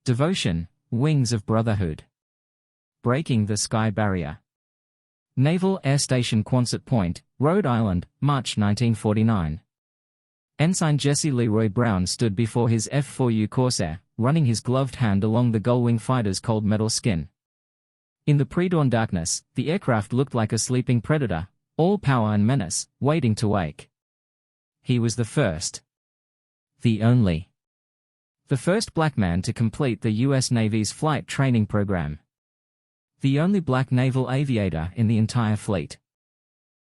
Devotion, Wings of Brotherhood. Breaking the Sky Barrier. Naval Air Station Quonset Point, Rhode Island, March 1949. Ensign Jesse Leroy Brown stood before his F-4U Corsair, running his gloved hand along the gull-wing fighter's cold metal skin. In the pre-dawn darkness, the aircraft looked like a sleeping predator, all power and menace, waiting to wake. He was the first. The only. The first black man to complete the U.S. Navy's flight training program. The only black naval aviator in the entire fleet.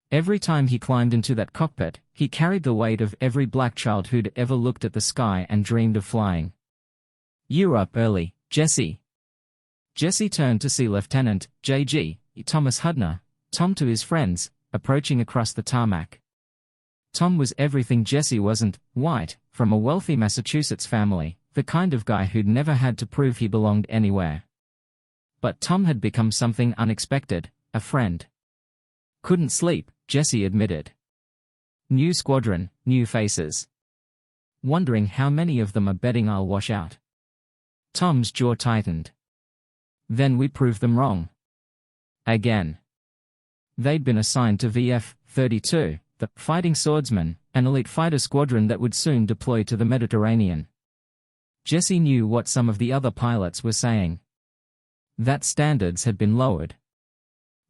Every time he climbed into that cockpit, he carried the weight of every black child who'd ever looked at the sky and dreamed of flying. "You're up early, Jesse." Jesse turned to see Lieutenant J.G. Thomas Hudner, Tom to his friends, approaching across the tarmac. Tom was everything Jesse wasn't: white, from a wealthy Massachusetts family, the kind of guy who'd never had to prove he belonged anywhere. But Tom had become something unexpected, a friend. "Couldn't sleep," Jesse admitted. "New squadron, new faces. Wondering how many of them are betting I'll wash out." Tom's jaw tightened. "Then we proved them wrong. Again." They'd been assigned to VF-32, the Fighting Swordsman, an elite fighter squadron that would soon deploy to the Mediterranean. Jesse knew what some of the other pilots were saying. That standards had been lowered.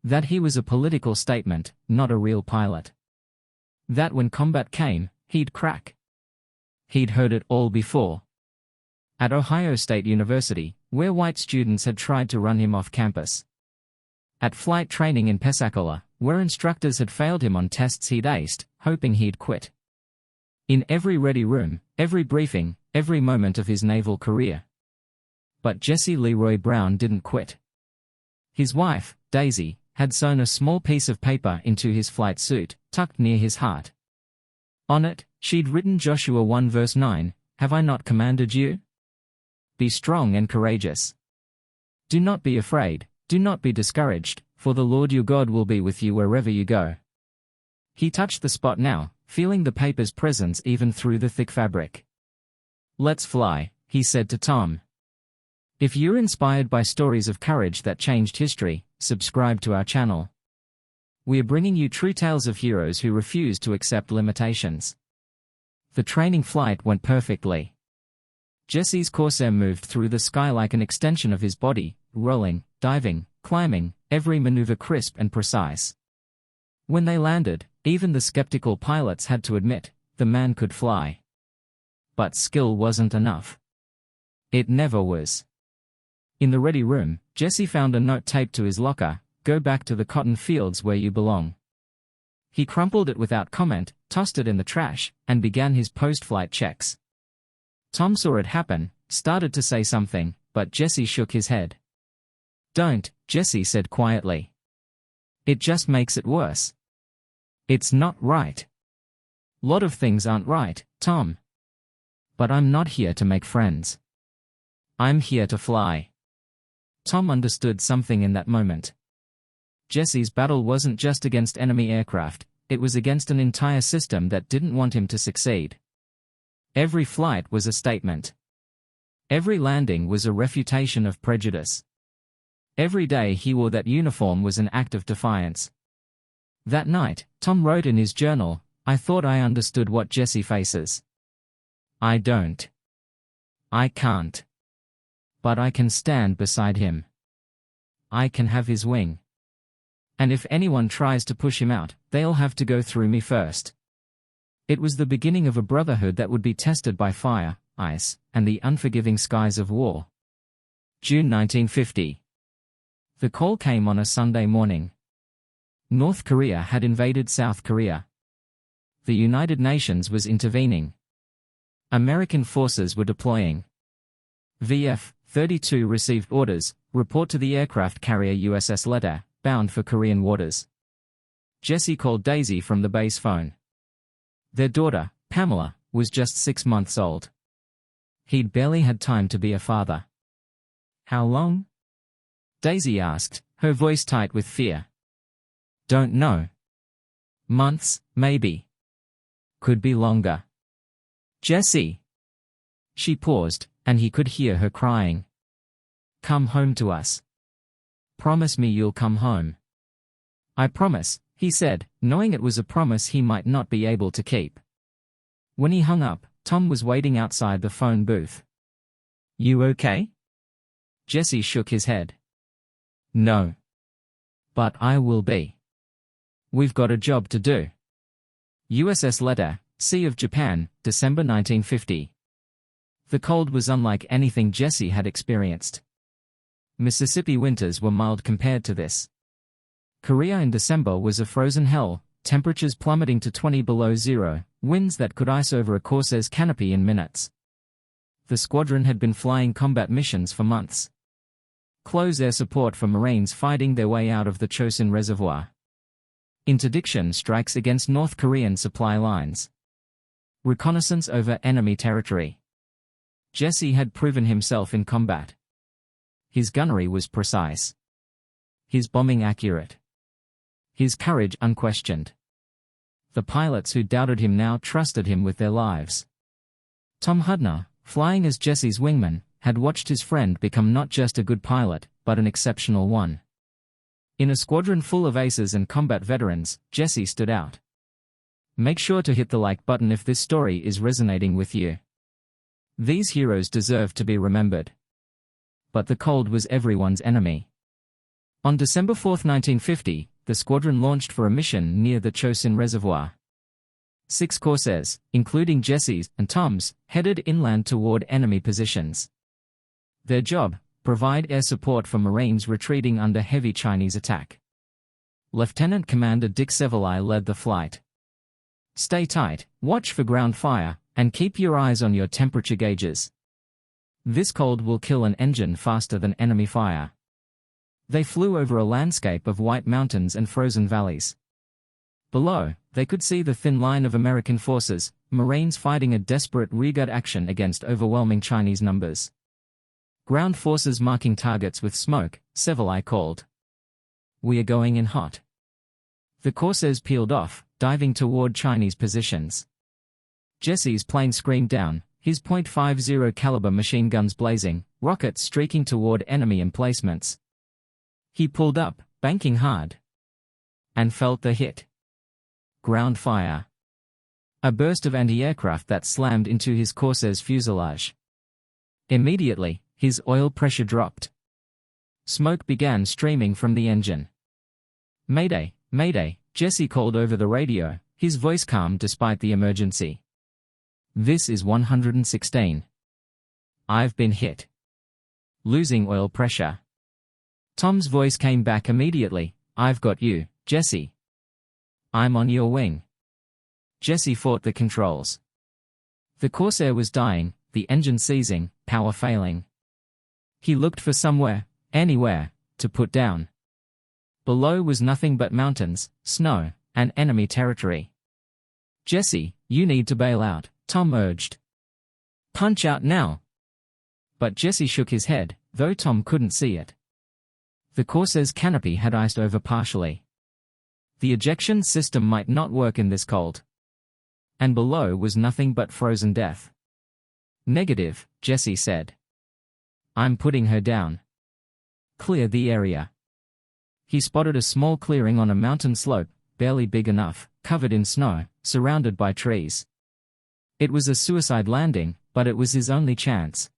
That he was a political statement, not a real pilot. That when combat came, he'd crack. He'd heard it all before. At Ohio State University, where white students had tried to run him off campus. At flight training in Pensacola, where instructors had failed him on tests he'd aced, hoping he'd quit. In every ready room, every briefing, every moment of his naval career. But Jesse Leroy Brown didn't quit. His wife, Daisy, had sewn a small piece of paper into his flight suit, tucked near his heart. On it, she'd written Joshua 1 verse 9, "Have I not commanded you? Be strong and courageous. Do not be afraid, do not be discouraged, for the Lord your God will be with you wherever you go." He touched the spot now, feeling the paper's presence even through the thick fabric. "Let's fly," he said to Tom. If you're inspired by stories of courage that changed history, subscribe to our channel. We are bringing you true tales of heroes who refuse to accept limitations. The training flight went perfectly. Jesse's Corsair moved through the sky like an extension of his body, rolling, diving, climbing, every maneuver crisp and precise. When they landed, even the skeptical pilots had to admit, the man could fly. But skill wasn't enough. It never was. In the ready room, Jesse found a note taped to his locker: "Go back to the cotton fields where you belong." He crumpled it without comment, tossed it in the trash, and began his post-flight checks. Tom saw it happen, started to say something, but Jesse shook his head. "Don't," Jesse said quietly. "It just makes it worse. It's not right. Lot of things aren't right, Tom. But I'm not here to make friends. I'm here to fly." Tom understood something in that moment. Jesse's battle wasn't just against enemy aircraft, it was against an entire system that didn't want him to succeed. Every flight was a statement. Every landing was a refutation of prejudice. Every day he wore that uniform was an act of defiance. That night, Tom wrote in his journal, "I thought I understood what Jesse faces. I don't. I can't. But I can stand beside him. I can have his wing. And if anyone tries to push him out, they'll have to go through me first." It was the beginning of a brotherhood that would be tested by fire, ice, and the unforgiving skies of war. June 1950. The call came on a Sunday morning. North Korea had invaded South Korea. The United Nations was intervening. American forces were deploying. VF-32 received orders: report to the aircraft carrier USS Letter, bound for Korean waters. Jesse called Daisy from the base phone. Their daughter, Pamela, was just 6 months old. He'd barely had time to be a father. "How long?" Daisy asked, her voice tight with fear. "Don't know. Months, maybe. Could be longer." "Jesse!" She paused, and he could hear her crying. come home to us. Promise me you'll come home. I promise, he said, knowing it was a promise he might not be able to keep. When he hung up, Tom was waiting outside the phone booth. You okay? Jesse shook his head. No. But I will be. We've got a job to do. USS Letter, Sea of Japan, December 1950. The cold was unlike anything Jesse had experienced. Mississippi winters were mild compared to this. Korea in December was a frozen hell, temperatures plummeting to 20 below zero, winds that could ice over a Corsair's canopy in minutes. The squadron had been flying combat missions for months. Close air support for Marines fighting their way out of the Chosin Reservoir. Interdiction strikes against North Korean supply lines. Reconnaissance over enemy territory. Jesse had proven himself in combat. His gunnery was precise. His bombing accurate. His courage unquestioned. The pilots who doubted him now trusted him with their lives. Tom Hudner, flying as Jesse's wingman, had watched his friend become not just a good pilot, but an exceptional one. In a squadron full of aces and combat veterans, Jesse stood out. Make sure to hit the like button if this story is resonating with you. These heroes deserve to be remembered. But the cold was everyone's enemy. On December 4, 1950, the squadron launched for a mission near the Chosin Reservoir. 6 Corsairs, including Jesse's and Tom's, headed inland toward enemy positions. Their job: provide air support for Marines retreating under heavy Chinese attack. Lieutenant Commander Dick Severly led the flight. Stay tight, watch for ground fire, and keep your eyes on your temperature gauges. This cold will kill an engine faster than enemy fire. They flew over a landscape of white mountains and frozen valleys. Below, they could see the thin line of American forces, Marines fighting a desperate rearguard action against overwhelming Chinese numbers. Ground forces marking targets with smoke, Severly called. We are going in hot. The Corsairs peeled off, diving toward Chinese positions. Jesse's plane screamed down, his .50 caliber machine guns blazing, rockets streaking toward enemy emplacements. He pulled up, banking hard. And felt the hit. Ground fire. A burst of anti-aircraft that slammed into his Corsair's fuselage. Immediately, his oil pressure dropped. Smoke began streaming from the engine. Mayday, mayday, Jesse called over the radio, his voice calm despite the emergency. This is 116. I've been hit. Losing oil pressure. Tom's voice came back immediately. I've got you, Jesse. I'm on your wing. Jesse fought the controls. The Corsair was dying, the engine seizing, power failing. He looked for somewhere, anywhere, to put down. Below was nothing but mountains, snow, and enemy territory. Jesse, you need to bail out, Tom urged. Punch out now. But Jesse shook his head, though Tom couldn't see it. The Corsair's canopy had iced over partially. The ejection system might not work in this cold. And below was nothing but frozen death. Negative, Jesse said. I'm putting her down. Clear the area. He spotted a small clearing on a mountain slope, barely big enough, covered in snow, surrounded by trees. It was a suicide landing, but it was his only chance.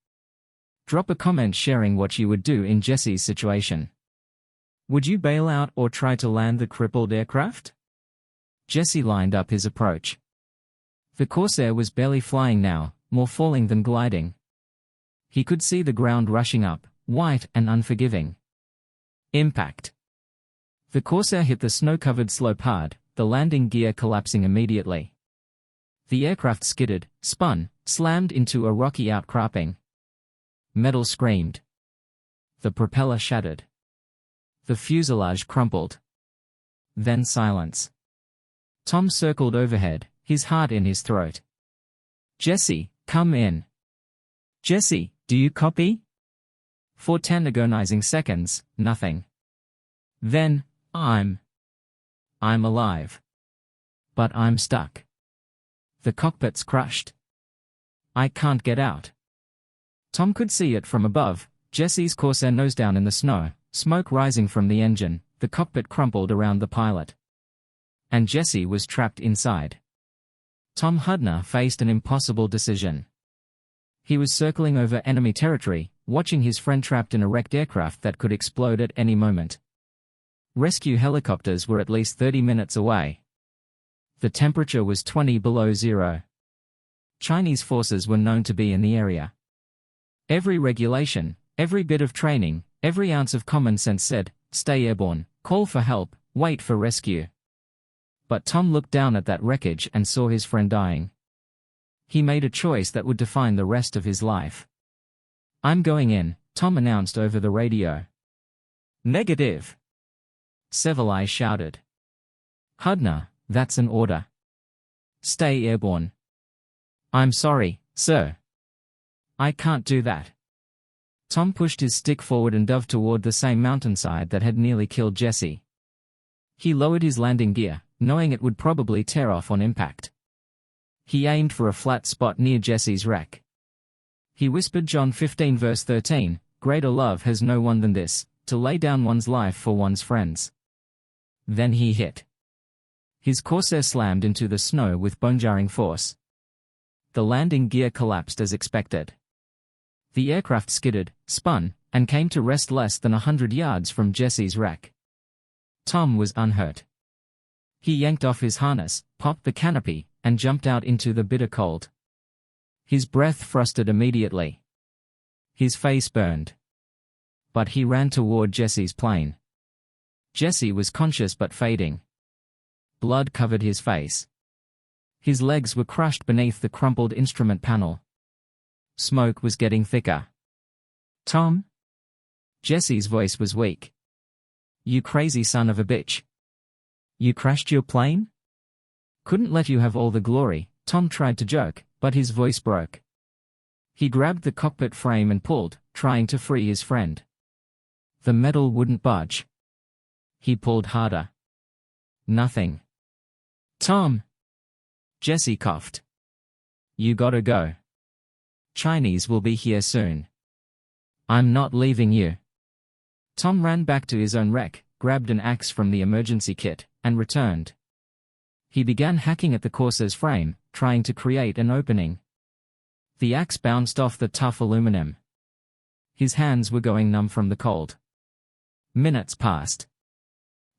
Drop a comment sharing what you would do in Jesse's situation. Would you bail out or try to land the crippled aircraft? Jesse lined up his approach. The Corsair was barely flying now, more falling than gliding. He could see the ground rushing up, white and unforgiving. Impact. The Corsair hit the snow-covered slope hard, the landing gear collapsing immediately. The aircraft skidded, spun, slammed into a rocky outcropping. Metal screamed. The propeller shattered. The fuselage crumpled. Then silence. Tom circled overhead, his heart in his throat. Jesse, come in. Jesse, do you copy? For 10 agonizing seconds, nothing. Then, I'm alive. But I'm stuck. The cockpit's crushed. I can't get out. Tom could see it from above, Jesse's Corsair nosed down in the snow, smoke rising from the engine, the cockpit crumpled around the pilot. And Jesse was trapped inside. Tom Hudner faced an impossible decision. He was circling over enemy territory, watching his friend trapped in a wrecked aircraft that could explode at any moment. Rescue helicopters were at least 30 minutes away. The temperature was 20 below zero. Chinese forces were known to be in the area. Every regulation, every bit of training, every ounce of common sense said, stay airborne, call for help, wait for rescue. But Tom looked down at that wreckage and saw his friend dying. He made a choice that would define the rest of his life. I'm going in, Tom announced over the radio. Negative. Sevalai shouted. Hudner, that's an order. Stay airborne. I'm sorry, sir. I can't do that. Tom pushed his stick forward and dove toward the same mountainside that had nearly killed Jesse. He lowered his landing gear, knowing it would probably tear off on impact. He aimed for a flat spot near Jesse's wreck. He whispered John 15 verse 13, greater love has no one than this, to lay down one's life for one's friends. Then he hit. His Corsair slammed into the snow with bone-jarring force. The landing gear collapsed as expected. The aircraft skidded, spun, and came to rest less than 100 yards from Jesse's wreck. Tom was unhurt. He yanked off his harness, popped the canopy, and jumped out into the bitter cold. His breath frosted immediately. His face burned. But he ran toward Jesse's plane. Jesse was conscious but fading. Blood covered his face. His legs were crushed beneath the crumpled instrument panel. Smoke was getting thicker. Tom? Jesse's voice was weak. You crazy son of a bitch. You crashed your plane? Couldn't let you have all the glory, Tom tried to joke, but his voice broke. He grabbed the cockpit frame and pulled, trying to free his friend. The metal wouldn't budge. He pulled harder. Nothing. Tom! Jesse coughed. You gotta go. Chinese will be here soon. I'm not leaving you. Tom ran back to his own wreck, grabbed an axe from the emergency kit, and returned. He began hacking at the Corsair's frame, trying to create an opening. The axe bounced off the tough aluminum. His hands were going numb from the cold. Minutes passed.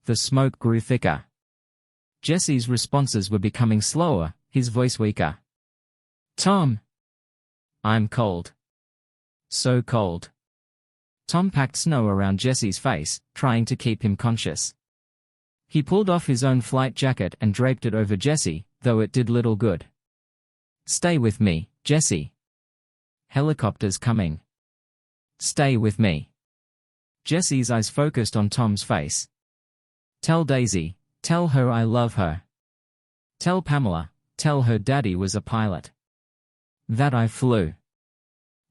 The smoke grew thicker. Jesse's responses were becoming slower, his voice weaker. Tom! I'm cold. So cold. Tom packed snow around Jesse's face, trying to keep him conscious. He pulled off his own flight jacket and draped it over Jesse, though it did little good. Stay with me, Jesse. Helicopters coming. Stay with me. Jesse's eyes focused on Tom's face. Tell Daisy, tell her I love her. Tell Pamela, tell her daddy was a pilot. That I flew.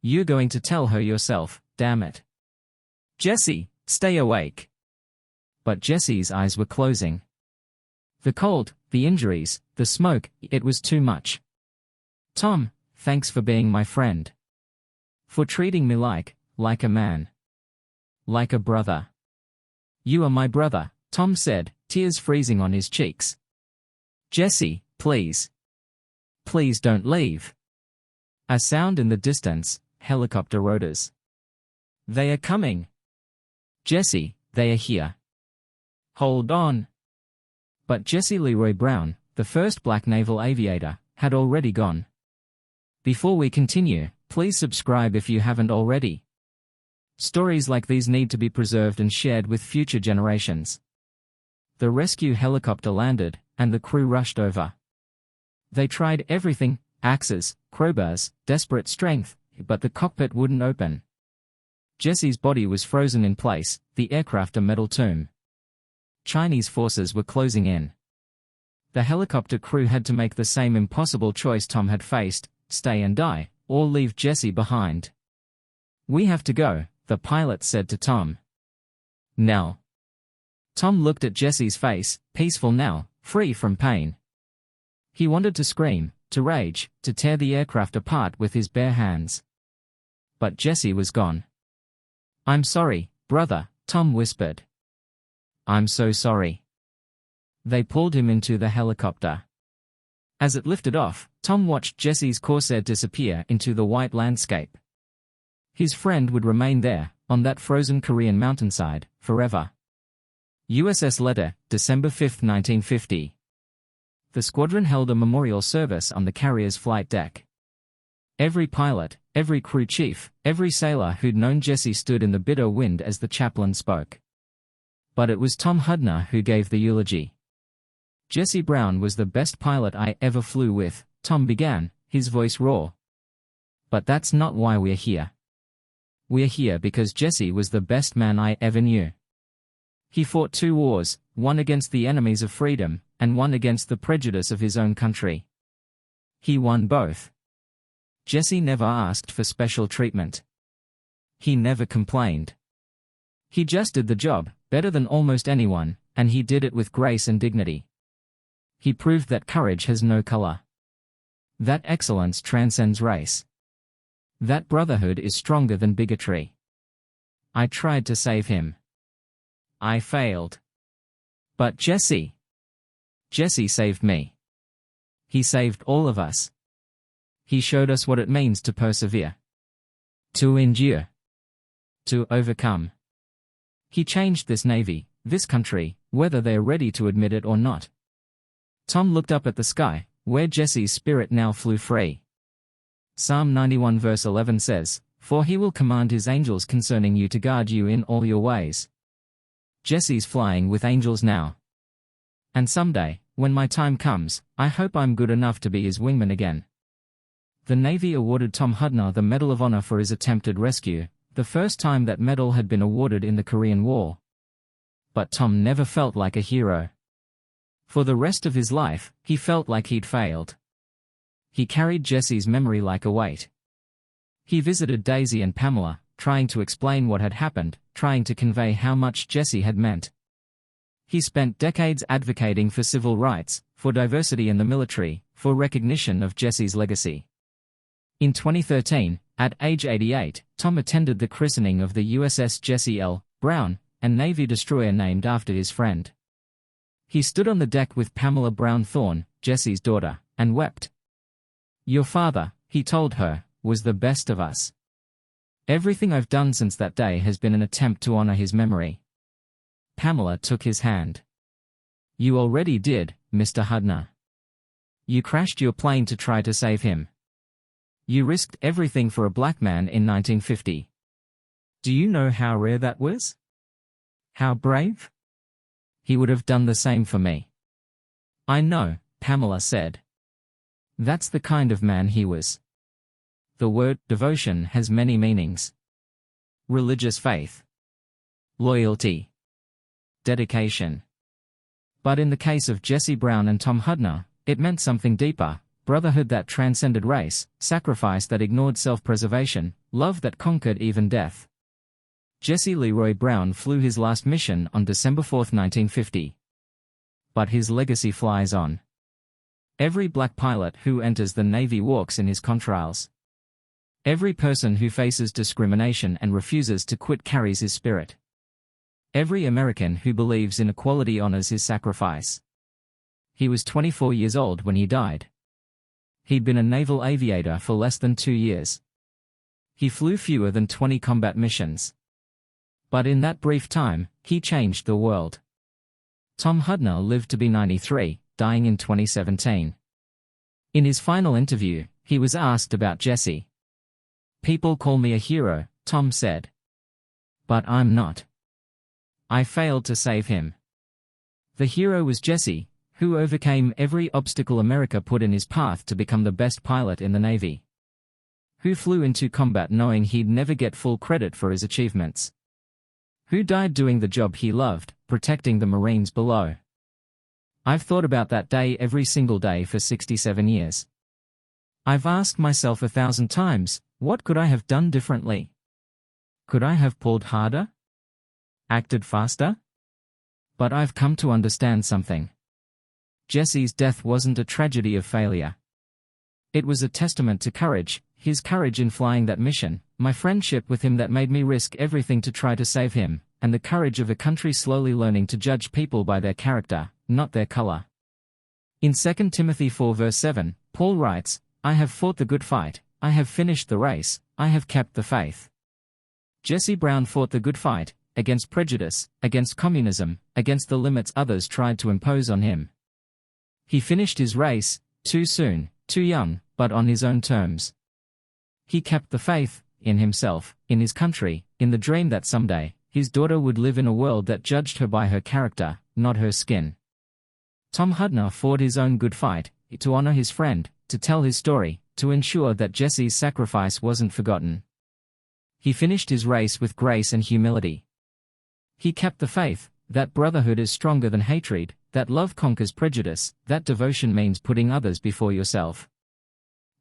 You're going to tell her yourself, damn it. Jesse, stay awake. But Jesse's eyes were closing. The cold, the injuries, the smoke, it was too much. Tom, thanks for being my friend. For treating me like a man. Like a brother. You are my brother, Tom said, tears freezing on his cheeks. Jesse, please. Please don't leave. A sound in the distance, helicopter rotors. They are coming. Jesse, they are here. Hold on. But Jesse Leroy Brown, the first black naval aviator, had already gone. Before we continue, please subscribe if you haven't already. Stories like these need to be preserved and shared with future generations. The rescue helicopter landed, and the crew rushed over. They tried everything, axes, crowbars, desperate strength, but the cockpit wouldn't open. Jesse's body was frozen in place, the aircraft a metal tomb. Chinese forces were closing in. The helicopter crew had to make the same impossible choice Tom had faced, stay and die, or leave Jesse behind. We have to go, the pilot said to Tom. Now. Tom looked at Jesse's face, peaceful now, free from pain. He wanted to scream, to rage, to tear the aircraft apart with his bare hands. But Jesse was gone. "I'm sorry, brother," Tom whispered. "I'm so sorry." They pulled him into the helicopter. As it lifted off, Tom watched Jesse's Corsair disappear into the white landscape. His friend would remain there, on that frozen Korean mountainside, forever. USS Letter, December 5, 1950. The squadron held a memorial service on the carrier's flight deck. Every pilot, every crew chief, every sailor who'd known Jesse stood in the bitter wind as the chaplain spoke. But it was Tom Hudner who gave the eulogy. "Jesse Brown was the best pilot I ever flew with," Tom began, his voice raw. "But that's not why we're here. We're here because Jesse was the best man I ever knew. He fought 2 wars, one against the enemies of freedom, and one against the prejudice of his own country. He won both. Jesse never asked for special treatment. He never complained. He just did the job, better than almost anyone, and he did it with grace and dignity. He proved that courage has no color. That excellence transcends race. That brotherhood is stronger than bigotry. I tried to save him. I failed. But Jesse saved me. He saved all of us. He showed us what it means to persevere. To endure. To overcome. He changed this Navy, this country, whether they're ready to admit it or not." Tom looked up at the sky, where Jesse's spirit now flew free. Psalm 91 verse 11 says, "For he will command his angels concerning you to guard you in all your ways." Jesse's flying with angels now. And someday, when my time comes, I hope I'm good enough to be his wingman again. The Navy awarded Tom Hudner the Medal of Honor for his attempted rescue, the first time that medal had been awarded in the Korean War. But Tom never felt like a hero. For the rest of his life, he felt like he'd failed. He carried Jesse's memory like a weight. He visited Daisy and Pamela, trying to explain what had happened, trying to convey how much Jesse had meant. He spent decades advocating for civil rights, for diversity in the military, for recognition of Jesse's legacy. In 2013, at age 88, Tom attended the christening of the USS Jesse L. Brown, a Navy destroyer named after his friend. He stood on the deck with Pamela Brown Thorne, Jesse's daughter, and wept. "Your father," he told her, "was the best of us. Everything I've done since that day has been an attempt to honor his memory." Pamela took his hand. "You already did, Mr. Hudner. You crashed your plane to try to save him. You risked everything for a black man in 1950. Do you know how rare that was? How brave? He would have done the same for me." "I know," Pamela said. "That's the kind of man he was." The word devotion has many meanings. Religious faith. Loyalty. Dedication. But in the case of Jesse Brown and Tom Hudner, it meant something deeper: brotherhood that transcended race, sacrifice that ignored self-preservation, love that conquered even death. Jesse Leroy Brown flew his last mission on December 4, 1950. But his legacy flies on. Every black pilot who enters the Navy walks in his contrails. Every person who faces discrimination and refuses to quit carries his spirit. Every American who believes in equality honors his sacrifice. He was 24 years old when he died. He'd been a naval aviator for less than 2 years. He flew fewer than 20 combat missions. But in that brief time, he changed the world. Tom Hudner lived to be 93, dying in 2017. In his final interview, he was asked about Jesse. "People call me a hero," Tom said. "But I'm not. I failed to save him. The hero was Jesse, who overcame every obstacle America put in his path to become the best pilot in the Navy. Who flew into combat knowing he'd never get full credit for his achievements. Who died doing the job he loved, protecting the Marines below. I've thought about that day every single day for 67 years. I've asked myself 1,000 times, what could I have done differently? Could I have pulled harder? Acted faster? But I've come to understand something. Jesse's death wasn't a tragedy of failure. It was a testament to courage, his courage in flying that mission, my friendship with him that made me risk everything to try to save him, and the courage of a country slowly learning to judge people by their character, not their color. In 2 Timothy 4 verse 7, Paul writes, I have fought the good fight, I have finished the race, I have kept the faith. Jesse Brown fought the good fight, against prejudice, against communism, against the limits others tried to impose on him. He finished his race, too soon, too young, but on his own terms. He kept the faith, in himself, in his country, in the dream that someday, his daughter would live in a world that judged her by her character, not her skin. Tom Hudner fought his own good fight, to honor his friend, to tell his story, to ensure that Jesse's sacrifice wasn't forgotten. He finished his race with grace and humility. He kept the faith, that brotherhood is stronger than hatred, that love conquers prejudice, that devotion means putting others before yourself.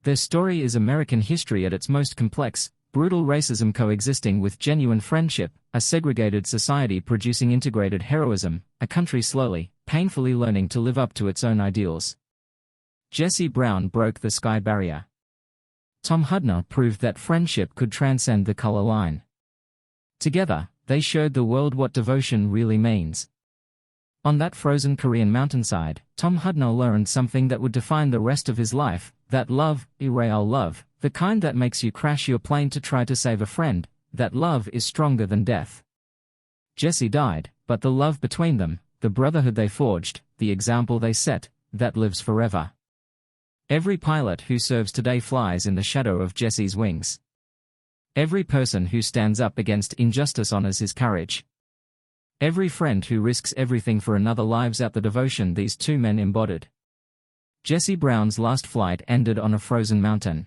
Their story is American history at its most complex, brutal racism coexisting with genuine friendship, a segregated society producing integrated heroism, a country slowly, painfully learning to live up to its own ideals. Jesse Brown broke the sky barrier. Tom Hudner proved that friendship could transcend the color line. Together, they showed the world what devotion really means. On that frozen Korean mountainside, Tom Hudner learned something that would define the rest of his life, that love, irreal love, the kind that makes you crash your plane to try to save a friend, that love is stronger than death. Jesse died, but the love between them, the brotherhood they forged, the example they set, that lives forever. Every pilot who serves today flies in the shadow of Jesse's wings. Every person who stands up against injustice honors his courage. Every friend who risks everything for another lives out the devotion these two men embodied. Jesse Brown's last flight ended on a frozen mountain.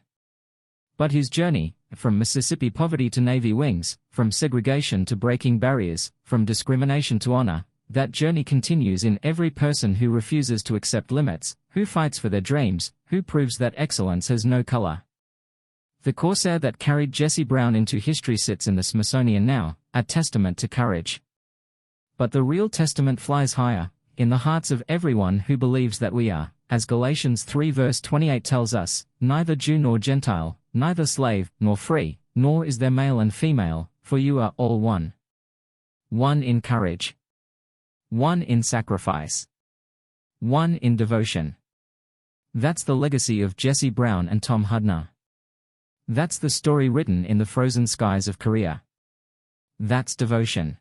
But his journey, from Mississippi poverty to Navy wings, from segregation to breaking barriers, from discrimination to honor, that journey continues in every person who refuses to accept limits, who fights for their dreams, who proves that excellence has no color. The Corsair that carried Jesse Brown into history sits in the Smithsonian now, a testament to courage. But the real testament flies higher, in the hearts of everyone who believes that we are, as Galatians 3 verse 28 tells us, neither Jew nor Gentile, neither slave nor free, nor is there male and female, for you are all one. One in courage. One in sacrifice. One in devotion. That's the legacy of Jesse Brown and Tom Hudner. That's the story written in the frozen skies of Korea. That's devotion.